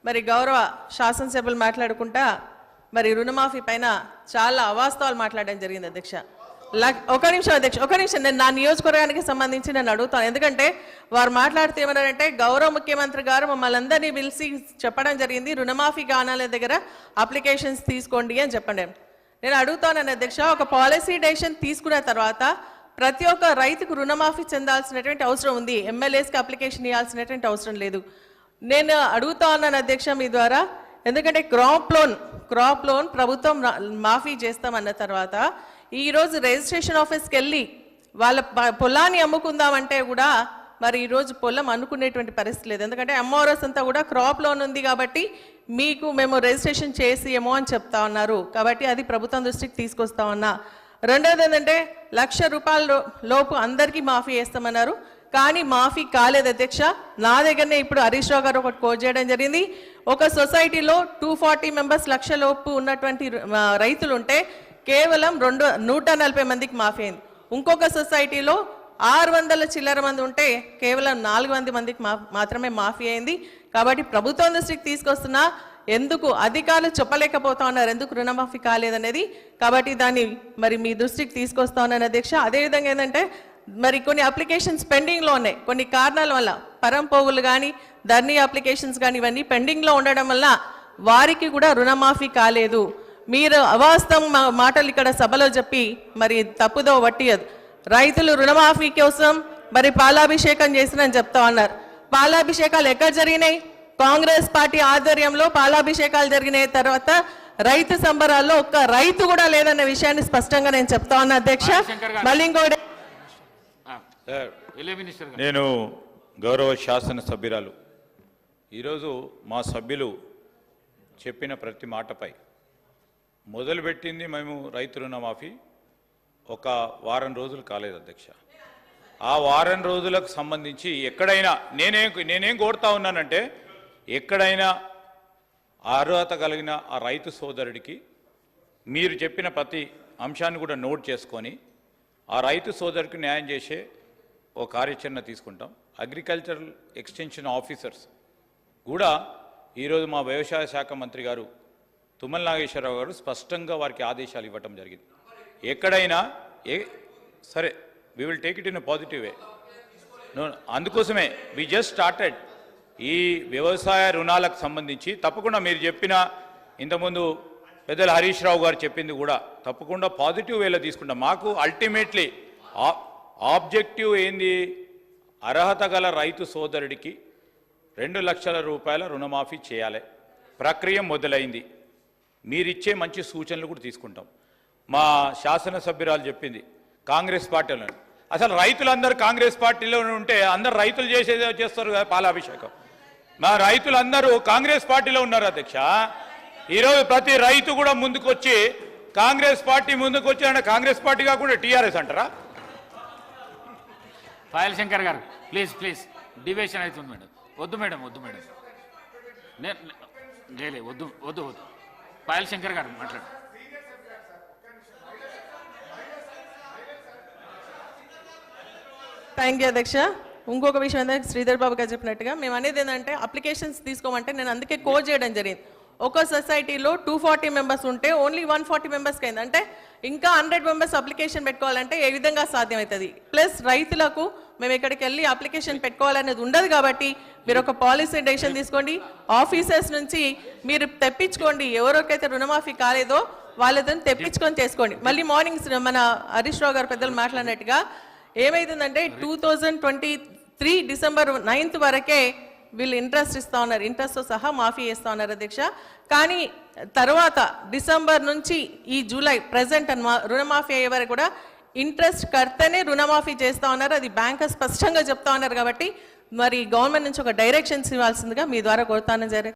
మరి గౌరవ శాసనసభ్యులు మాట్లాడుకుంటా మరి రుణమాఫీ పైన చాలా అవాస్తవాలు మాట్లాడడం జరిగింది అధ్యక్ష. ఒక నిమిషం అధ్యక్ష, ఒక నిమిషం. నేను నా నియోజకవర్గానికి సంబంధించి నేను అడుగుతాను. ఎందుకంటే వారు మాట్లాడితే ఏమన్నారంటే గౌరవ ముఖ్యమంత్రి గారు మమ్మల్ని అందరినీ పిలిచి చెప్పడం జరిగింది రుణమాఫీ గానాల దగ్గర అప్లికేషన్స్ తీసుకోండి అని చెప్పండి. నేను అడుగుతాను అధ్యక్ష, ఒక పాలసీ డెసిషన్ తీసుకున్న తర్వాత ప్రతి ఒక్క రైతుకు రుణమాఫీ చెందాల్సినటువంటి అవసరం ఉంది, ఎమ్మెల్యేస్కి అప్లికేషన్ ఇవ్వాల్సినటువంటి అవసరం లేదు. నేను అడుగుతా ఉన్నాను అధ్యక్ష మీ ద్వారా, ఎందుకంటే క్రాప్ లోన్ ప్రభుత్వం మాఫీ చేస్తామన్న తర్వాత ఈరోజు రిజిస్ట్రేషన్ ఆఫీస్కి వెళ్ళి వాళ్ళ పొలాన్ని అమ్ముకుందామంటే కూడా మరి ఈరోజు పొలం అనుకునేటువంటి పరిస్థితి లేదు. ఎందుకంటే ఎంఆర్ఎస్ అంతా కూడా క్రాప్ లోన్ ఉంది కాబట్టి మీకు మేము రిజిస్ట్రేషన్ చేసి ఏమో అని చెప్తా ఉన్నారు. కాబట్టి అది ప్రభుత్వం దృష్టికి తీసుకొస్తా ఉన్నా. రెండోది ఏంటంటే 1,00,000 రూపాయల లోపు అందరికీ మాఫీ చేస్తామన్నారు, కానీ మాఫీ కాలేదు అధ్యక్ష. నా దగ్గరనే ఇప్పుడు హరీష్ రావు గారు ఒకటి కోట్ చేయడం జరిగింది. ఒక సొసైటీలో 240 మెంబర్స్ 1,00,000 లోపు ఉన్నటువంటి రైతులు ఉంటే కేవలం 140 మందికి మాఫీ అయింది. ఇంకొక సొసైటీలో 600 చిల్లర మంది ఉంటే కేవలం 400 మందికి మాత్రమే మాఫీ అయింది. కాబట్టి ప్రభుత్వం దృష్టికి తీసుకొస్తున్నా, ఎందుకు అధికారులు చెప్పలేకపోతా ఉన్నారు ఎందుకు రుణమాఫీ కాలేదనేది. కాబట్టి దాన్ని మరి మీ దృష్టికి తీసుకొస్తా ఉన్నాను అధ్యక్ష. అదేవిధంగా ఏంటంటే మరి కొన్ని అప్లికేషన్స్ పెండింగ్లో ఉన్నాయి, కొన్ని కారణాల వల్ల పరంపోగులు కానీ ధర్నీ అప్లికేషన్స్ కానీ ఇవన్నీ పెండింగ్లో ఉండడం వల్ల వారికి కూడా రుణమాఫీ కాలేదు. మీరు అవాస్తవం మాటలు ఇక్కడ సభలో చెప్పి మరి తప్పుదో వట్టియదు. రైతులు రుణమాఫీ కోసం మరి పాలాభిషేకం చేసినని చెప్తా ఉన్నారు. పాలాభిషేకాలు ఎక్కడ జరిగినాయి? కాంగ్రెస్ పార్టీ ఆధ్వర్యంలో పాలాభిషేకాలు జరిగిన తర్వాత రైతు సంబరాల్లో ఒక్క రైతు కూడా లేదన్న విషయాన్ని స్పష్టంగా నేను చెప్తా ఉన్నా అధ్యక్ష. మళ్ళీ ఇంకోటి, నేను గౌరవ శాసన సభ్యురాలు ఈరోజు మా సభ్యులు చెప్పిన ప్రతి మాటపై మొదలుపెట్టింది మేము రైతు రుణమాఫీ ఒక వారం రోజులు కాలేదు అధ్యక్ష. ఆ వారం రోజులకు సంబంధించి ఎక్కడైనా నేనేం కోరుతా ఉన్నానంటే, ఎక్కడైనా అర్హత కలిగిన ఆ రైతు సోదరుడికి మీరు చెప్పిన ప్రతి అంశాన్ని కూడా నోట్ చేసుకొని ఆ రైతు సోదరుడికి న్యాయం చేసే ఓ కార్యాచరణ తీసుకుంటాం. అగ్రికల్చరల్ ఎక్స్టెన్షన్ ఆఫీసర్స్ కూడా ఈరోజు మా వ్యవసాయ శాఖ మంత్రి గారు తుమ్మల నాగేశ్వరరావు గారు స్పష్టంగా వారికి ఆదేశాలు ఇవ్వటం జరిగింది. ఎక్కడైనా సరే we will take it in a positive way. అందుకోసమే వి జస్ట్ స్టార్టెడ్ ఈ వ్యవసాయ రుణాలకు సంబంధించి. తప్పకుండా మీరు చెప్పిన ఇంతకుముందు పెద్దల హరీష్ రావు గారు చెప్పింది కూడా తప్పకుండా పాజిటివ్ వేలో తీసుకుంటాం. మాకు అల్టిమేట్లీ ఆబ్జెక్టివ్ ఏంది, అర్హత గల రైతు సోదరుడికి 2,00,000 రూపాయల రుణమాఫీ చేయాలి. ప్రక్రియ మొదలైంది. మీరిచ్చే మంచి సూచనలు కూడా తీసుకుంటాం. మా శాసనసభ్యురాలు చెప్పింది కాంగ్రెస్ పార్టీలో, అసలు రైతులందరూ కాంగ్రెస్ పార్టీలో ఉంటే అందరు రైతులు చేస్తారు కదా పాలాభిషేకం. మా రైతులందరూ కాంగ్రెస్ పార్టీలో ఉన్నారు అధ్యక్ష. ఈరోజు ప్రతి రైతు కూడా ముందుకు వచ్చి కాంగ్రెస్ పార్టీ ముందుకు వచ్చి అంటే కాంగ్రెస్ పార్టీ కాకుండా టీఆర్ఎస్ అంటారా? పాయల్ శంకర్ గారు ప్లీజ్ ప్లీజ్, డివేషన్ అవుతుంది మేడం. వద్దు మేడం, వద్దు మేడం, నేను వద్దు వద్దు వద్దు. పాయల్ శంకర్ గారు మాట్లాడు. థ్యాంక్ యూ అధ్యక్ష. ఇంకొక విషయం ఏంటంటే శ్రీధర్ బాబు గారు చెప్పినట్టుగా మేము అనేది ఏంటంటే అప్లికేషన్స్ తీసుకోమంటే నేను అందుకే కోడ్ చేయడం జరిగింది. ఒక సొసైటీలో 240 మెంబర్స్ ఉంటే ఓన్లీ 140 మెంబర్స్కి అయింది. అంటే ఇంకా 100 మెంబర్స్ అప్లికేషన్ పెట్టుకోవాలంటే ఏ విధంగా సాధ్యమవుతుంది? ప్లస్ రైతులకు మేము ఇక్కడికి వెళ్ళి అప్లికేషన్ పెట్టుకోవాలనేది ఉండదు. కాబట్టి మీరు ఒక పాలసీ డెసిషన్ తీసుకోండి, ఆఫీసర్స్ నుంచి మీరు తెప్పించుకోండి. ఎవరికైతే రుణమాఫీ కాలేదో వాళ్ళతో తెప్పించుకొని చేసుకోండి. మళ్ళీ మార్నింగ్ మన హరీష్ రావు గారు పెద్దలు మాట్లాడినట్టుగా ఏమైతుందంటే 2023 డిసెంబర్ 9th వరకే వీళ్ళు ఇంట్రెస్ట్ ఇస్తా ఉన్నారు, ఇంట్రెస్ట్తో సహా మాఫీ చేస్తూ ఉన్నారు అధ్యక్ష. కానీ తర్వాత డిసెంబర్ నుంచి ఈ జూలై ప్రజెంట్ రుణమాఫీ అయ్యే వరకు కూడా ఇంట్రెస్ట్ కడితేనే రుణమాఫీ చేస్తూ ఉన్నారు. అది బ్యాంకర్ స్పష్టంగా చెప్తా ఉన్నారు. కాబట్టి మరి గవర్నమెంట్ నుంచి ఒక డైరెక్షన్స్ ఇవ్వాల్సిందిగా మీ ద్వారా కోరుతాను.